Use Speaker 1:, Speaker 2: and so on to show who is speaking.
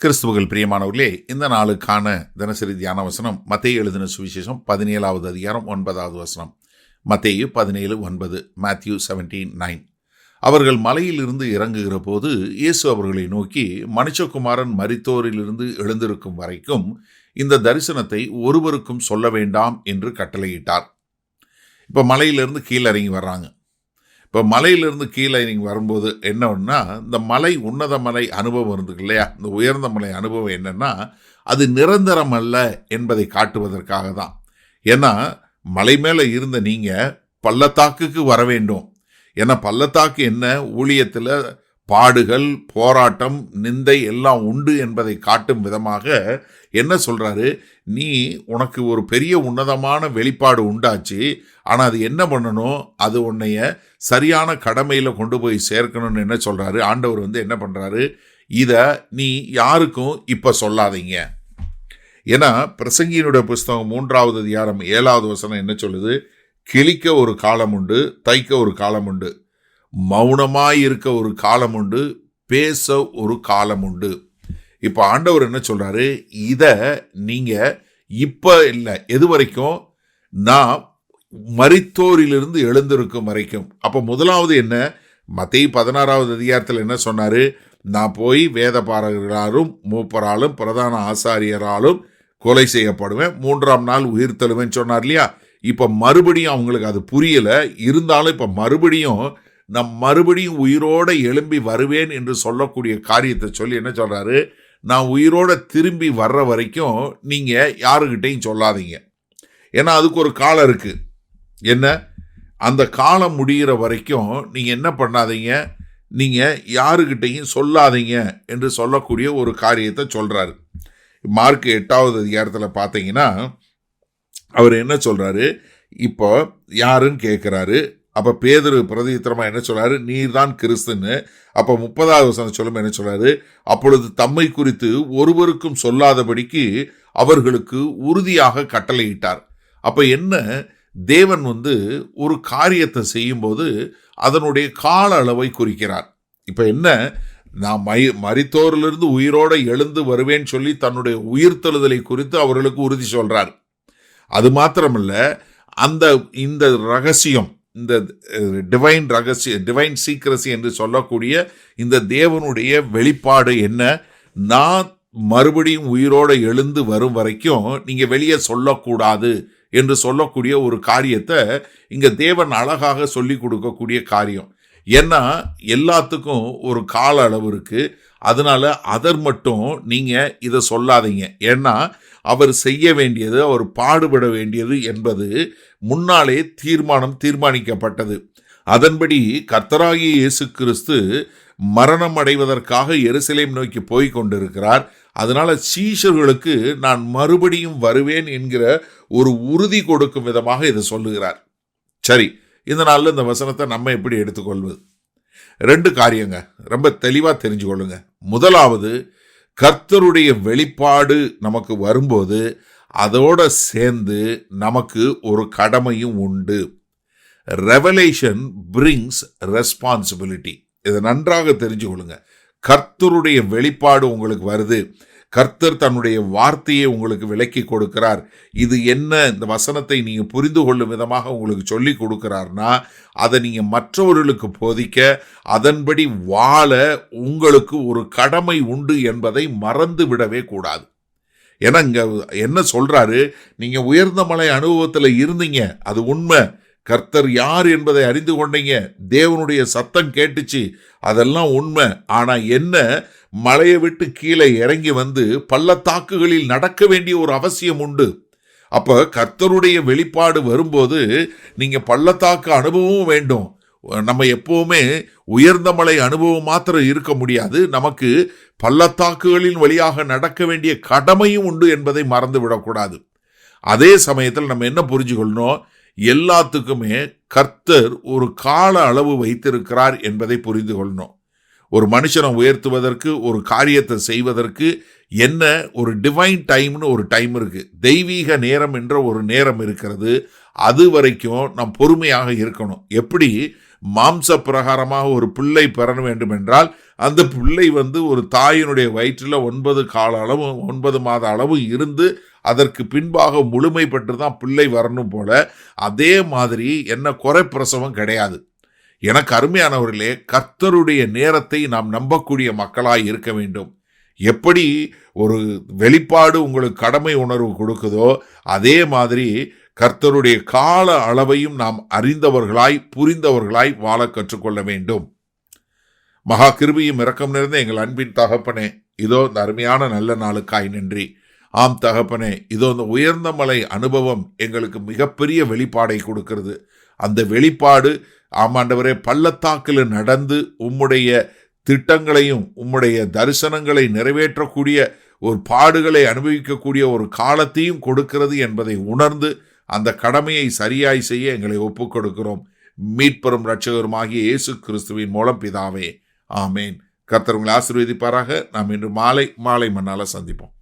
Speaker 1: கிறிஸ்துவுகள் பிரியமானவர்களே, இந்த நாளுக்கான தினசரி தியான வசனம் மத்தேயு எழுதின சுவிசேஷம் 17வது அதிகாரம் 9வது வசனம். மத்தேயு 17:9, மேத்யூ 17:9. அவர்கள் மலையிலிருந்து இறங்குகிற போது இயேசு அவர்களை நோக்கி, மனுஷகுமாரன் மரித்தோரிலிருந்து எழுந்திருக்கும் வரைக்கும் இந்த தரிசனத்தை ஒருவருக்கும் சொல்ல வேண்டாம் என்று கட்டளையிட்டார். இப்போ மலையிலிருந்து கீழே இறங்கி வர்றாங்க. இப்போ மலையிலிருந்து கீழே இறங்கி வரும்போது என்னன்னா, இந்த மலை உன்னத மலை அனுபவம் இருந்துக்கு இல்லையா, இந்த உயர்ந்த மலை அனுபவம் என்னன்னா, அது நிரந்தரம் அல்ல என்பதை காட்டுவதற்காக தான். ஏன்னா மலை மேலே இருந்த நீங்கள் பள்ளத்தாக்குக்கு வர வேண்டும். ஏன்னா பள்ளத்தாக்கு என்ன, ஊழியத்தில் பாடுகள், போராட்டம், நிந்தை எல்லாம் உண்டு என்பதை காட்டும் விதமாக என்ன சொல்கிறாரு, நீ உனக்கு ஒரு பெரிய உன்னதமான வெளிப்பாடு உண்டாச்சு, ஆனால் அது என்ன பண்ணணும், அது உன்னைய சரியான கடமையில் கொண்டு போய் சேர்க்கணும்னு என்ன சொல்கிறாரு ஆண்டவர். என்ன பண்ணுறாரு, இதை நீ யாருக்கும் இப்போ சொல்லாதீங்க. ஏன்னா பிரசங்கியினுடைய புஸ்தகம் 3வது அதிகாரம் 7வது வசனம் என்ன சொல்லுது, கிழிக்க ஒரு காலம் உண்டு, தைக்க ஒரு காலம் உண்டு, மௌனமாயிருக்க ஒரு காலம் உண்டு, பேச ஒரு காலம் உண்டு. இப்போ ஆண்டவர் என்ன சொல்றாரு, இதை நீங்க இப்ப இல்லை, எது வரைக்கும், நான் மரித்தோரிலிருந்து எழுந்திருக்கும் வரைக்கும். அப்போ முதலாவது என்ன, மத்தேயு 16வது அதிகாரத்தில் என்ன சொன்னாரு, நான் போய் வேத பாரகர்களாலும் மூப்பராலும் பிரதான ஆசாரியராலும் கொலை செய்யப்படுவேன், 3ஆம் நாள் உயிர் தழுவேன்னு சொன்னார் இல்லையா. இப்போ மறுபடியும் அவங்களுக்கு அது புரியலை, இருந்தாலும் இப்போ மறுபடியும் உயிரோட எழும்பி வருவேன் என்று சொல்லக்கூடிய காரியத்தை சொல்லி என்ன சொல்றாரு, நான் உயிரோட திரும்பி வர்ற வரைக்கும் நீங்கள் யாருக்கிட்டையும் சொல்லாதீங்க. ஏன்னா அதுக்கு ஒரு காலம் இருக்குது. என்ன, அந்த காலம் முடிகிற வரைக்கும் நீங்கள் என்ன பண்ணாதீங்க, நீங்கள் யாருக்கிட்டையும் சொல்லாதீங்க என்று சொல்லக்கூடிய ஒரு காரியத்தை சொல்கிறாரு. மார்க் 8வது அதிகாரத்தில் பார்த்தீங்கன்னா அவர் என்ன சொல்கிறாரு, இப்போ யாருன்னு கேட்குறாரு. அப்போ பேதுரு பிரதித்திரமாக என்ன சொல்கிறாரு, நீர் தான் கிறிஸ்துன்னு. அப்போ 30வது வசனம் சொல்லும் என்ன சொல்கிறாரு, அப்பொழுது தம்மை குறித்து ஒருவருக்கும் சொல்லாதபடிக்கு அவர்களுக்கு உறுதியாக கட்டளையிட்டார். அப்போ என்ன, தேவன் ஒரு காரியத்தை செய்யும்போது அதனுடைய கால அளவை குறிக்கிறார். இப்போ என்ன, நான் மரித்தோரிலிருந்து உயிரோடு எழுந்து வருவேன்னு சொல்லி தன்னுடைய உயிர்த்தெழுதலை குறித்து அவர்களுக்கு உறுதி சொல்கிறார். அது மாத்திரமல்ல, இந்த ரகசியம், இந்த டிவைன் ரகசியம், டிவைன் சீக்ரசி என்று சொல்லக்கூடிய இந்த தேவனுடைய வெளிப்பாடு என்ன, நான் மறுபடியும் உயிரோடு எழுந்து வரும் வரைக்கும் நீங்கள் வெளியே சொல்லக்கூடாது என்று சொல்லக்கூடிய ஒரு காரியத்தை இங்கே தேவன் அழகாக சொல்லி கொடுக்கக்கூடிய காரியம். ஏன்னா எல்லாத்துக்கும் ஒரு கால அளவு இருக்குது. அதனால அதர் மட்டும் நீங்கள் இதை சொல்லாதீங்க. ஏன்னா அவர் செய்ய வேண்டியது, அவர் பாடுபட வேண்டியது என்பது முன்னாலே தீர்மானிக்கப்பட்டது. அதன்படி கர்த்தராகிய இயேசு கிறிஸ்து மரணம் அடைவதற்காக எருசலேம் நோக்கி போய் கொண்டிருக்கிறார். அதனால சீஷர்களுக்கு நான் மறுபடியும் வருவேன் என்கிற ஒரு உறுதி கொடுக்கும் விதமாக இதை சொல்லுகிறார். சரி, இந்த நாளில் இந்த வசனத்தை நம்ம எப்படி எடுத்துக்கொள்வது? 2 காரியங்க ரொம்ப தெளிவாக தெரிஞ்சுக்கொள்ளுங்க. முதலாவது, கர்த்தருடைய வெளிப்பாடு நமக்கு வரும்போது அதோட சேர்ந்து நமக்கு ஒரு கடமையும் உண்டு. Revelation brings responsibility. இதை நன்றாக தெரிஞ்சுக்கொள்ளுங்க. கர்த்தருடைய வெளிப்பாடு உங்களுக்கு வருது, கர்த்தர் தன்னுடைய வார்த்தையை உங்களுக்கு விளக்கி கொடுக்கிறார். இது என்ன, இந்த வசனத்தை நீங்கள் புரிந்து கொள்ளும் விதமாக உங்களுக்கு சொல்லி கொடுக்கிறார்னா அதை நீங்கள் மற்றவர்களுக்கு போதிக்க, அதன்படி வாழ உங்களுக்கு ஒரு கடமை உண்டு என்பதை மறந்து விடவே கூடாது. ஏன்னா இங்கே என்ன சொல்கிறாரு, நீங்கள் உயர்ந்த மலை அனுபவத்தில் இருந்தீங்க, அது உண்மை. கர்த்தர் யார் என்பதை அறிந்து கொண்டீங்க, தேவனுடைய சத்தம் கேட்டுச்சு, அதெல்லாம் உண்மை. ஆனால் என்ன, மலையை விட்டு கீழே இறங்கி பள்ளத்தாக்குகளில் நடக்க வேண்டிய ஒரு அவசியம் உண்டு. அப்போ கர்த்தருடைய வெளிப்பாடு வரும்போது நீங்கள் பள்ளத்தாக்கு அனுபவமும் வேண்டும். நம்ம எப்போவுமே உயர்ந்த மலை அனுபவம் மாத்திரம் இருக்க முடியாது, நமக்கு பள்ளத்தாக்குகளின் வழியாக நடக்க வேண்டிய கடமையும் உண்டு என்பதை மறந்து விடக்கூடாது. அதே சமயத்தில் நம்ம என்ன புரிஞ்சுக்கொள்ளணும், எல்லாத்துக்குமே கர்த்தர் ஒரு கால அளவு வைத்திருக்கிறார் என்பதை புரிந்து கொள்ளணும். ஒரு மனுஷனை உயர்த்துவதற்கு, ஒரு காரியத்தை செய்வதற்கு என்ன ஒரு டிவைன் டைம்னு ஒரு டைம் இருக்குது, தெய்வீக நேரம் என்ற ஒரு நேரம் இருக்கிறது. அது வரைக்கும் நாம் பொறுமையாக இருக்கணும். எப்படி மாம்ச பிரகாரமாக ஒரு பிள்ளை பெற வேண்டும் என்றால் அந்த பிள்ளை ஒரு தாயினுடைய வயிற்றில் 9 மாத அளவு இருந்து அதற்கு பின்பாக முழுமை பெற்று தான் பிள்ளை வரணும் போல, அதே மாதிரி என்ன குறை பிரசவம் கிடையாது. எனக்கு அருமையானவர்களே, கர்த்தருடைய நேரத்தை நாம் நம்பக்கூடிய மக்களாய் இருக்க வேண்டும். எப்படி ஒரு வெளிப்பாடு உங்களுக்கு கடமை உணர்வு கொடுக்குதோ, அதே மாதிரி கர்த்தருடைய கால அளவையும் நாம் அறிந்தவர்களாய் புரிந்தவர்களாய் வாழ கற்றுக்கொள்ள வேண்டும். மகா கிருபையும் இரக்கம் நிறைந்த எங்கள் அன்பின் தகப்பனே, இதோ இந்த அருமையான நல்ல நாளுக்காய் நன்றி. ஆம் தகப்பனே, இதோ இந்த உயர்ந்த மலை அனுபவம் எங்களுக்கு மிகப்பெரிய வெளிப்பாடை கொடுக்கிறது. அந்த வெளிப்பாடு ஆமாண்டவரே, பள்ளத்தாக்கில் நடந்து உம்முடைய திட்டங்களையும் உம்முடைய தரிசனங்களை நிறைவேற்றக்கூடிய ஒரு பாடுகளை அனுபவிக்கக்கூடிய ஒரு காலத்தையும் கொடுக்கிறது என்பதை உணர்ந்து அந்த கடமையை சரியாய் செய்ய எங்களை ஒப்புக் கொடுக்கிறோம். மீட்பெரும் இரட்சகருமாகிய இயேசு கிறிஸ்துவின் மூலம் பிதாவே, ஆமேன். கர்த்தர் உங்களை ஆசீர்வதிப்பாராக. நாம் இன்று மாலை மண்ணால சந்திப்போம்.